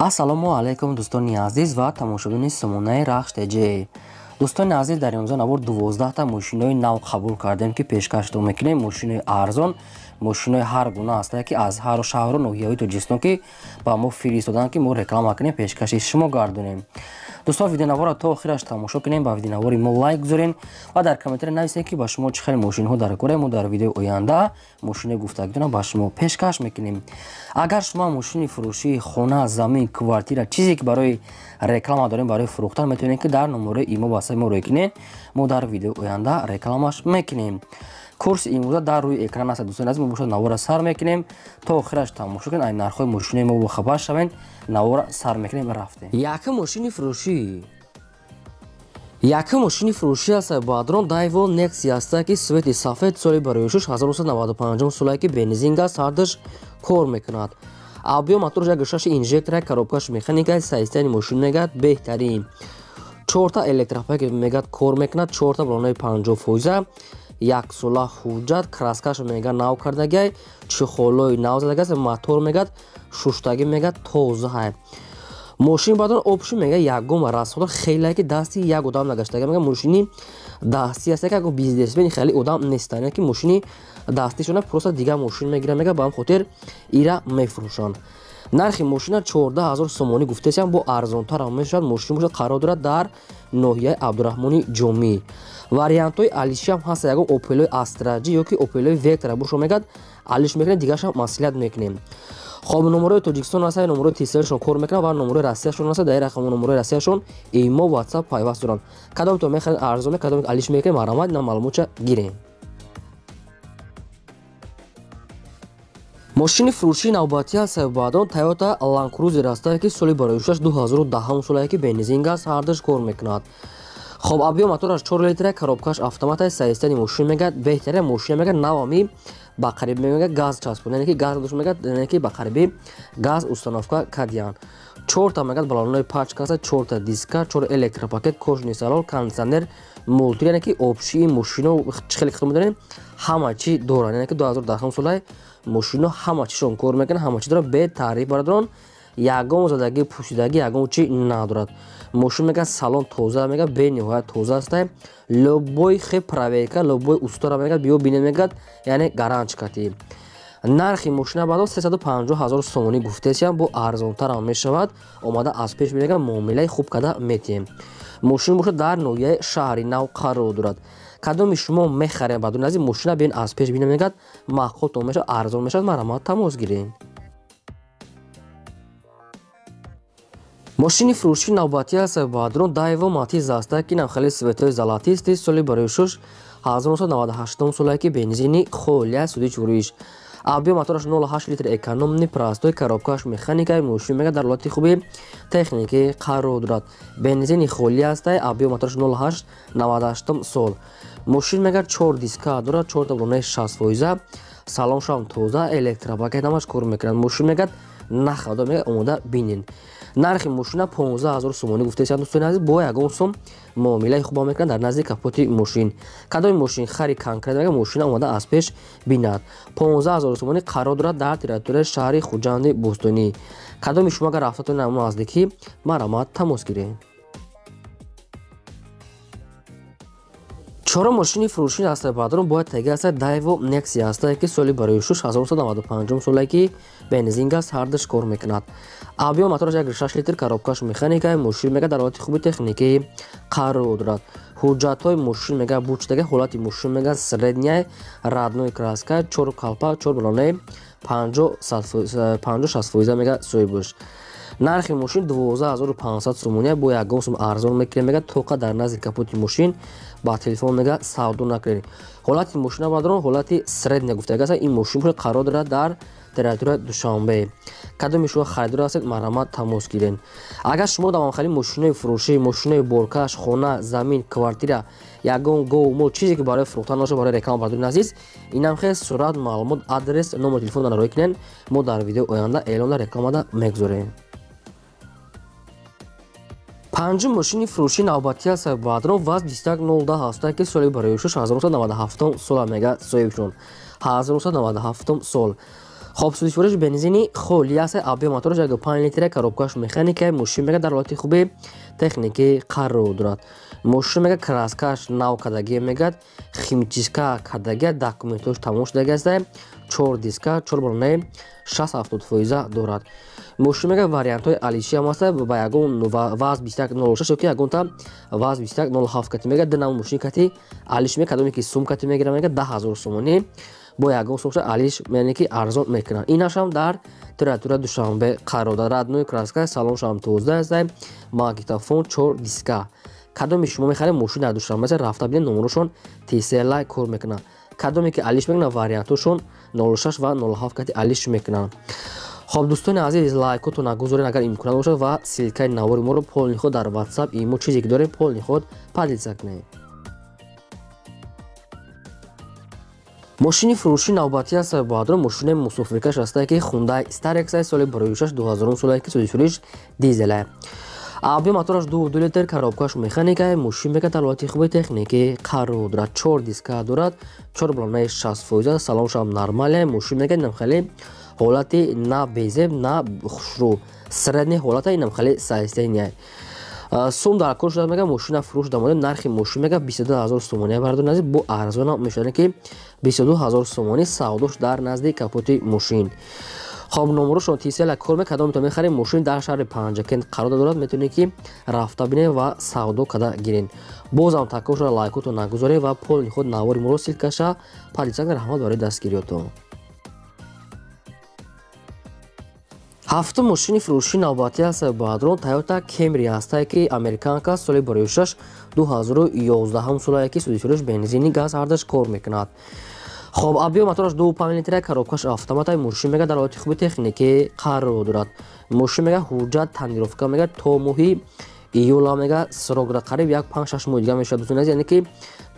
ассалому алайкум дӯстони азиз ва тамошобини сомонаи рахш ТЖ. дӯстони азиз, дар имрӯза навор 12та мошинои нав қабул кардем ки пешкаштон мекунем. Мошинои арзон, мошинои ҳар гуна ҳастанд ки аз ҳару шаҳру ноҳияҳои Тоҷикистон ки ба мо фиристоданд ки мо реклама кунем, пешкаши шумо гардонем. дӯстон, видеонавора то охираш тамошо кунем, ба видеонавори мо лайк гузорен ва дар комментари нависед ки ба шумо чӣ хел мошинҳо дар кора. Мо дар видеои оянда мошинаи гуфтагидона ба шумо пешкаш мекунем. агар шумо мошини фурӯшии хона, замин, квартира, чизе ки барои реклама дорем, барои фурӯхтан, метавонед ки дар номерои имо ба сайти мо рой кунед. мо дар видеои оянда рекламаш мекунем. курси имрӯза дар рӯи экран аст. дӯстони азиз, мо бошад навора сар мекунем то охираш тамошо кунед. ай нархҳои мошинаи мо бохабар шавед. навора сар мекунем, рафтем. Якум мошини фурӯшӣ. Якум мошини фурӯшӣ аст ба дрон Daewoo Nexia аст ки свети сафед соли барои 1995 солае ки бензин газ ҳардаш кор мекунад. авбиё мотораш як гӯшаши инжектора, коробкаш механика, сайстани мошин мегад беҳтарин. 4 электропак мегад кор мекунад, 4 балонаи 50%, як сола ҳуҷҷат, краскаш мегад нав кардагай, чӯхолои нав задагай, мотор мегад шуштагӣ мегад тоза. мошин бадон опшн мега ягум расхода хеле ки дасти як одам нагаштага мега мошини дасти аст ки агар бизнесмен хеле одам нестан ки мошини дасти шона просто дига мошин мегира мега ба ҳам хотир ира мефурӯшанд. нархи мошина 14000 сомонӣ гуфтесам, бо арзонтар мешавад. мошин бошад қарор дорад дар ноҳияи Абдурахмони Ҷомӣ. вариантҳои алиши ҳам ҳаст. ягон опелои астраҷи ёки опелои вектора бошо мегад алиш мекунем, дигашам маслиҳат мекунем. хоб номерои Тоҷикистон аст, номерои телефоншон кор мекунад ва номерои Россияшон аст. дар рақам номерои Россияшон имо WhatsApp пайваст доранд. кадомто мехаред арзон, кадом алиш мекунем, маромад на маълумота гирем. мошини фурӯшии навбатӣ аст баъдон Toyota Land Cruiser аст ки соли барои 2010 солае ки бензин газ ҳардаш кор мекунад. хоб авбиё мотораш 4 литра, коробкаш автомата, сайстани мошин мегад беҳтарин. мошин мегад навами ба қариб мегад газ часпон, яъне ки газ душ мегад, яъне ки ба қариби газ установка кардиян. 4 мегад балонои пачка аст, 4 диска, 4 электропакет, кожни салон, кондитсионер, мултри, яъне ки обшии мошино чӣ хеле хизмат медорем, ҳама чӣ доранд. яъне ки 2010 солае мошино ҳама чишон кор мекунад, ҳама чӣ дорад бе таъриф бародарон. ягон задагӣ пӯшидагӣ ягон чӣ надорад. мошин мегад салон тоза мегад бениҳоят тоза аст. любой хе проверка, любой устора мегад биё бинед мегад, яъне гарантчикати. нархи мошина бадо 350000 сомонӣ гуфтесам, бо арзонтарам мешавад. омада аз пеш мегад муомилаи хуб када метиҳем. мошин бошад дар ноҳияи шаҳри нав қарор дорад. кадоми шумо мехарем бадон ази мошина бин аз пеш бинед мегад маъқултон мешавад, арзон мешавад, маромад тамос гирем. мошини фурӯшии навбатӣ аст ба дрон Daewoo Matiz аст ки навхели светои золотисти соли барои 1998 солае ки бензини холия суди чӯриш. авбиё мотораш 0.8 литр экономни простой, коробкаш механика, мошин мега дар ҳолати хуби техникӣ қарор дорад. бензини холия аст. авбиё мотораш 0.8 98 сол. мошин мега 4 диска дорад, 4 балонаи 60%, салоншам тоза, электропакет ҳамаш кор мекунад. мошин мега нахада мега омода бинен. нархи мошина 15000 сомонӣ гуфтесам дӯстони азиз, бо ягон сом муомилаи хуба мекунад дар назди капоти мошин. кадоми мошин хари конкрет мега мошина омада аз пеш бинад. 15000 сомонӣ қарор дорад дар территорияи шаҳри Хуҷанди Бӯстонӣ. кадоми шумо агар рафтатон намун наздикӣ, маромад тамос гирем. чорум мошини фурӯшии аст бадрон бояд теги аст. Daewoo Nexia аст ки соли барои 1995 солае ки бензин газ ҳардаш кор мекунад. авбиё мотораш 1.6 литр, коробкаш механика, мошин мега дар ҳолати хуби техникӣ қарор дорад. ҳуҷҷатҳои мошин мега бучдаги ҳолати мошин мега средняй, радной краска, 4 калпа, 4 балонаи 50-60% мега соҳибуш. нархи мошин 12500 сомонӣ, бо ягон сом арзон мекунем мега тоқа дар назди капоти мошин ба телефон мега савдо накунед. ҳолати мошина бадрон ҳолати средня гуфтага аст. ин мошин бошад қарор дорад дар территорияи Душанбе. кадоми шумо харидор ҳастед, маромад тамос гирен. агар шумо давомхали мошинои фурӯшӣ, мошинои боркаш, хона, замин, квартира, ягон гов мол чизе ки барои фурӯхтан боша, барои реклама бардорен азиз, инам хел сурат, маълумот, адрес, номери телефондан рой кунен. мо дар видеои оянда эълонда рекламада мегузорем. панҷум мошини фурӯшии навбатӣ аст бадрон ВАЗ 2110 аст ки соли барои 1997 сола мега соҳибшон. 1997 сол. خب سوزش بنزینی خالی است. آبی موتورش اگه 5 لیتره коробкаш механикаи мошин мега дар ҳолати хуби техникӣ қарор дорад. мошин мега краскаш нав кардагӣ мегад, химчистка кардагӣ, документош тамом шудагӣ аст. 4 диска 4 балонаи 670 дорад. мошин мега вариантҳои алиши ҳам аст. ба ягон ваз 2106 ёки ягонта ваз 2107 кати мега динам мошин кати алиш мега кадоме ки сум кати мегира мега 10000 сомонӣ бо ягон сумша алиш яъне ки арзон мекунад. инашам дар тература душанбе қарор дорад. радной краска салоншам 12 аст. магнитофон 4 диска. кадоме шумо мехаред мошин дар душанбе рафта бинед номерошон тсла кор мекунад. кадоме ки алиш мекунад вариантошон 06 ва 07 кати алиш мекунад. خب دوستان عزیز لایکتون نگذارین اگر امکان باشه و سیلکای نواری ما رو پول خود در واتساپ ایمو چیزی که دارین پول خود پردیز کنید. ماشین فروشی نوبتی است بادر ماشین مسافرکش است که خوندای استار اکسای سال برویشش 2000 سالی که سوزیشوریش دیزله. آبی موتورش 2 لیتر коробкаш механикаи мошин мега талоати хуби техникӣ қарор дорад. 4 диска дорад, 4 балонаи 60%, салоншам нормале. мошин мега инам хеле ҳолати на безеб на хушрӯ средни ҳолата инам хеле сайстения. сум дар кор шуда мега мошина фурӯш дамоде нархи мошин мега 22000 сомония бардор назди бо арзон мешавад ки 22000 сомонӣ савдош дар назди капоти мошин. خب номерошон тсла кор мекунад. кадом метавонед бихаред мошин дар шаҳри панҷакент қарор дорад. метавонед ки рафта бинед ва савдо када гиред. бозам такоша лайкотон нагузоред ва полни худ навори моро силкаша падисак раҳмат барои дастгириётон. ҳафтум мошини фурӯши навбатӣ аст баъдрон Toyota Camry аст ки американка соли 6 2011 солае ки сӯзишориш бензини газ ҳардаш кор мекунад. خب آبی موتورش 2.5 لیتره коробкаш автоматای мошин мега дар ҳолати хуби техникӣ қарор дорад. мошин мега ҳуҷҷат тандировка мега то моҳи июла мега срокра қариб 5-6 моҳ дига мешавад. дӯстон яъне ки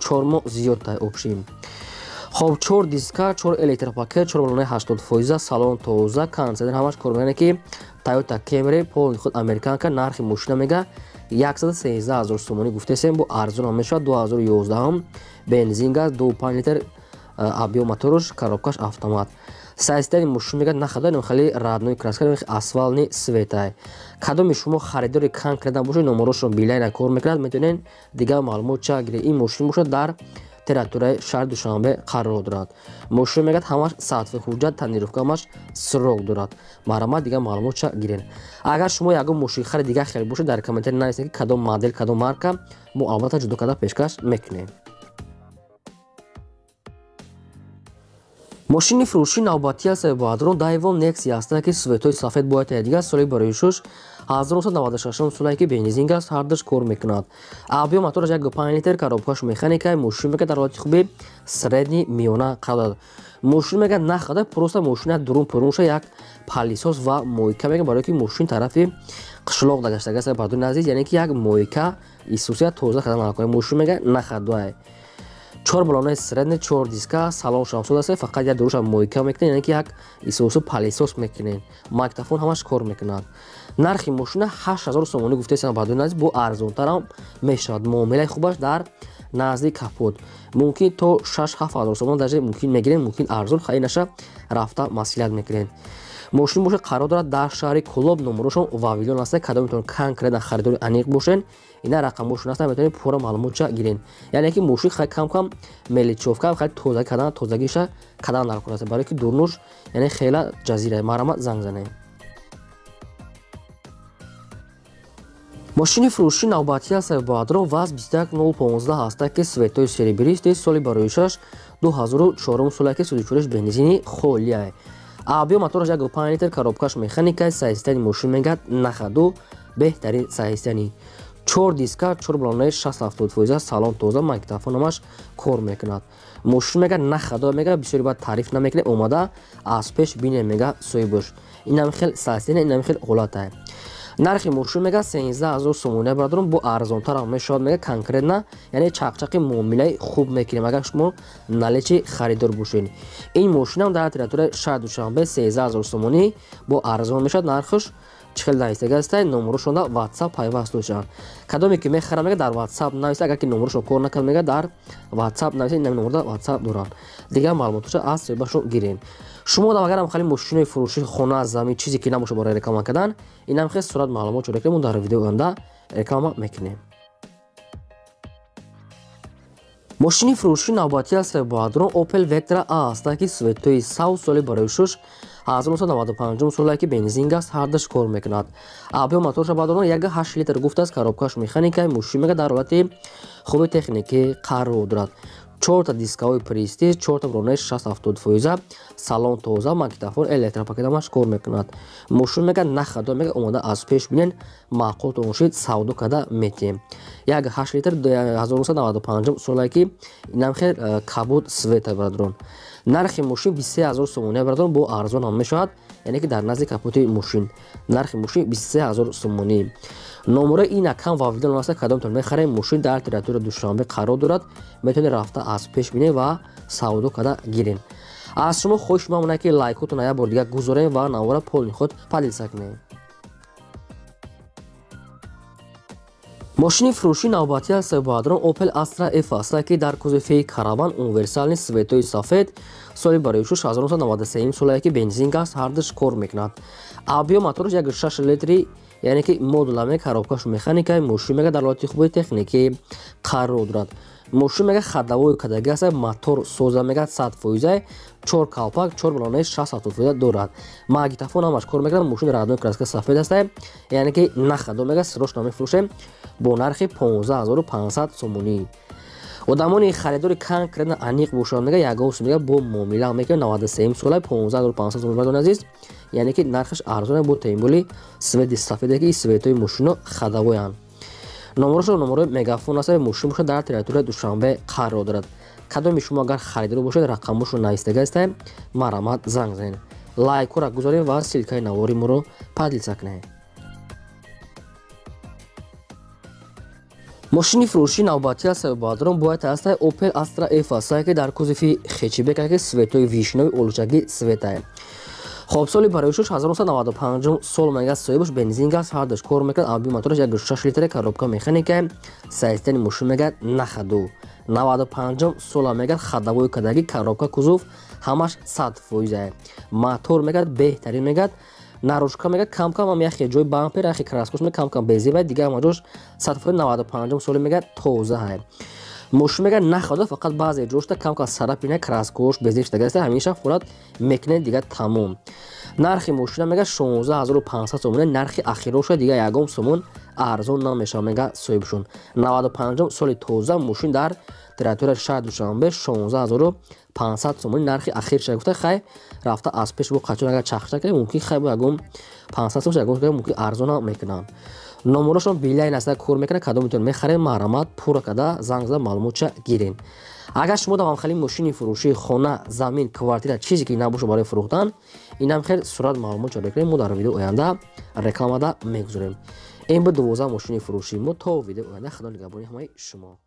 4 моҳ зиёдтай обшим. خب 4 диска 4 электропакет 4 балонаи 80%, салон тоза, кондитсионер ҳамаш кор мекунад ки Toyota Camry полни худ американка. нархи мошина мега 113000 сомонӣ гуфтесем бо арзон мешавад. 2011 бензин газ 2.5 литр آبی موتورش коробкаш автомат. сайстани мошин мега нахадаем хали радной краска асфальтни светай. кадоми шумо харидори конкретна бошед номерошон билайна кор мекунад метавонед дигар маълумот чак гиред. ин мошин бошад дар тератураи шаҳри душанбе қарор дорад. мошин мегад ҳамаш сатфи ҳуҷҷат тандировка ҳамаш срок дорад. марамат дигар маълумот чак гиред. агар шумо ягон мошин хари дигар хеле бошед дар комментари нависед ки кадом модел кадом марка мо албатта ҷудо карда пешкаш мекунем. мошини фурӯши навбатӣ аст баъдрон Daewoo Nexi аст ки светои сафед бояд дига соли 1996 солае ки бензин газ ҳардаш кор мекунад. آبی موتورش 1.5 لیتر коробкаш механикаи мошин мега дар ҳолати хуби средни миёна қарор дорад. мошин мега нахада просто мошина дурун пурунша як палисос ва мойка мега барои ки мошин тарафи қишлоқ дагаштага аст баъдуни азиз яъне ки як мойка исусия тоза када накунад. мошин мега нахадвай 4 балонаи средни 4 диска салон шамсуд аст. фақат як дуруша мойка мекунед яъне ки як исусу палисос мекунед. магнитофон ҳамаш кор мекунад. нархи мошина 8000 сомонӣ гуфтесам баъдуни азиз бо арзонтарам мешавад. муомилаи хубаш дар назди капот мумкин то 6-7000 сомон даже мумкин мегиред, мумкин арзон хай наша рафта маслиҳат мекунед. мошин боша қарор дорад дар шаҳри Кӯлоб. номерошон вавилон аст. кадом метавонед конкретна харидори аниқ бошед ина рақамошон аст метавонед пурра маълумотча гиред. яъне ки мошин хай кам меличовка хай тозагӣ кадан тозагиша кадан наркунад барои ки дурнуш яъне хела ҷазира марамат занг занед. мошини фурӯши навбатӣ аст баъдрон ваз 21015 аст ки светои серебристи соли 6 2004 солае ки сӯзишориш бензини холия. آبی موتورش 1.5 لیتر коробкаш механикаи сайстани мошин мега нахаду беҳтарин сайстани. 4 диска 4 балонаи 670%, салон тоза, магнитофон ҳамаш кор мекунад. мошин мега нахаду мега бисёри бад таъриф намекунед омада аз пеш бине мега соҳибош. инам хел сайстани инам хел ҳолатай. нархи мошин мега 13000 сомония баъдрон бо арзонтар мешавад мега конкретна яъне чақчақи муомилаи хуб мекунем агар шумо наличи харидор бошед. ин мошинам дар тератураи шаҳри душанбе 13000 сомонӣ бо арзон мешавад. нархаш 40 наистага аст, номерашон дар WhatsApp пайваст дошанд. Кадоме ки мехарам мега дар WhatsApp нависа, агар ки номерашон кор накард мега дар WhatsApp нависа, ин номер дар WhatsApp доранд. Дигар маълумоташа аз соҳибашон гирен. шумо агарам хали мошинои фурӯши хона, замин, чизе ки набоша барои реклама кардан, инам хеле сурат маълумот чора кардем, дар видеои оянда реклама мекунем. мошини фурӯши навбатӣ аз боадрон Opel Vectra A аст, ки светои сав соли барои шуш 1995 соле ки бензин газ ҳардаш кор мекунад. Абё моторша бадорон 1.8 литр гуфтааст, коробкаш механикаи мошин дар ҳолати хуби техникӣ қарор дорад. 4 дискаҳои престиж, 4 бронаи 60-70%, салон тоза, магнитофон, электропакетамаш кор мекунад. Мошин нахадо омода аз пеш бинен, маъқултон шид савдо карда метиҳем. 1.8 литр 1995 соле ки инам хел кабуд света брадрон. нархи мошин 23000 сомония брадрон, бо арзон ҳам мешавад, яъне ки дар назди капоти мошин нархи мошин 23000 сомонӣ. номерои ин акам ва видео аст, кадомтон мехарем мошин дар территорияи Душанбе қарор дорад, метавонед рафта аз пеш бинед ва савдо карда гирен. аз шумо хоҳиш мемонад ки лайкотон як бор дигар гузорем ва навора полни худ падилса кунем. мошини фурӯши навбатӣ аз боадрон Opel Astra F аст, ки дар кузофи караван универсални светои сафед соли барои шуш 1993 соле ки бензин газ ҳардаш кор мекунад. абё мотораш 1.6 литри, яъне ки модуламе коробкаш механикаи мошин дар ҳолати хуби техникӣ қарор дорад. мошин хадавои кадаги аст, мотор соза 100%, 4 калпак, 4 балонаи 60-70% дорад. магнитофон ҳамаш кор мекунад. мошин радиои краска сафед аст, яъне ки нахадо сирош намефурӯшем, бо нархи 15500 сомонӣ. одамони харидори конкретно аниқ бошанд, ягон сум бо муомила мекунад. 93 сола 15500 сомонӣ бардон азиз, яъне ки нархаш арзон бо таъмили свети сафеде ки светои мошино хадавоянд. номерашон номерои мегафон аст, мошин бошад дар территорияи Душанбе қарор дорад. кадоми шумо агар харидор бошед, рақамошон навистага аст, марамат занг занед. лайкора гузорем ва силкаи навори моро падилса кунед. мошини фурӯши навбатӣ аз боадрон бояд аст Opel Astra F аст, ки дар кузофи хечибек ки светои вишнои олучаги света. хоб соли барои шуш 1995 сол мега соҳибаш бензин газ ҳардаш кор мекунад. абё мотораш 1.6 литр, коробка механика, сайстани мошин нахаду. 95 сола хадавои кадаги, коробка кузов ҳамаш 100%. мотор беҳтарин нарӯшка кам-кам ам яхе ҷои бампер яхе краскош кам-кам безива, дигар маҷош 100%. 95 соли тоза ҳай. мошин нахадо, фақат баъзе ҷошта кам-кам сарапина краскош безиштага аст, ҳамеша фурат мекунед, дигар тамом. нархи мошина 16500 сомон, нархи ахироша дигар ягон сомон арзон намешава соҳибшон. 95 соли тоза мошин дар территорияи шаҳри Душанбе 16500 сомон нархи ахирша гуфта, хай рафта аз пеш бо қачон агар чахша кардем мумкин хай бо ягон 500 сомон ягон мумкин арзон мекунанд. номерашон билайн аст, кор мекунад. кадомтон мехарем марамат пура карда занг зада маълумотша гирен. агар шумо давам хали мошини фурӯши хона, замин, квартира, чизе ки набоша барои фурӯхтан, инам хел сурат маълумот ҷор мекунем. мо дар видеои оянда рекламада мегузорем. ин буд 12 мошини фурӯши мо. то видеои оянда худо нигаҳбони ҳамаи шумо.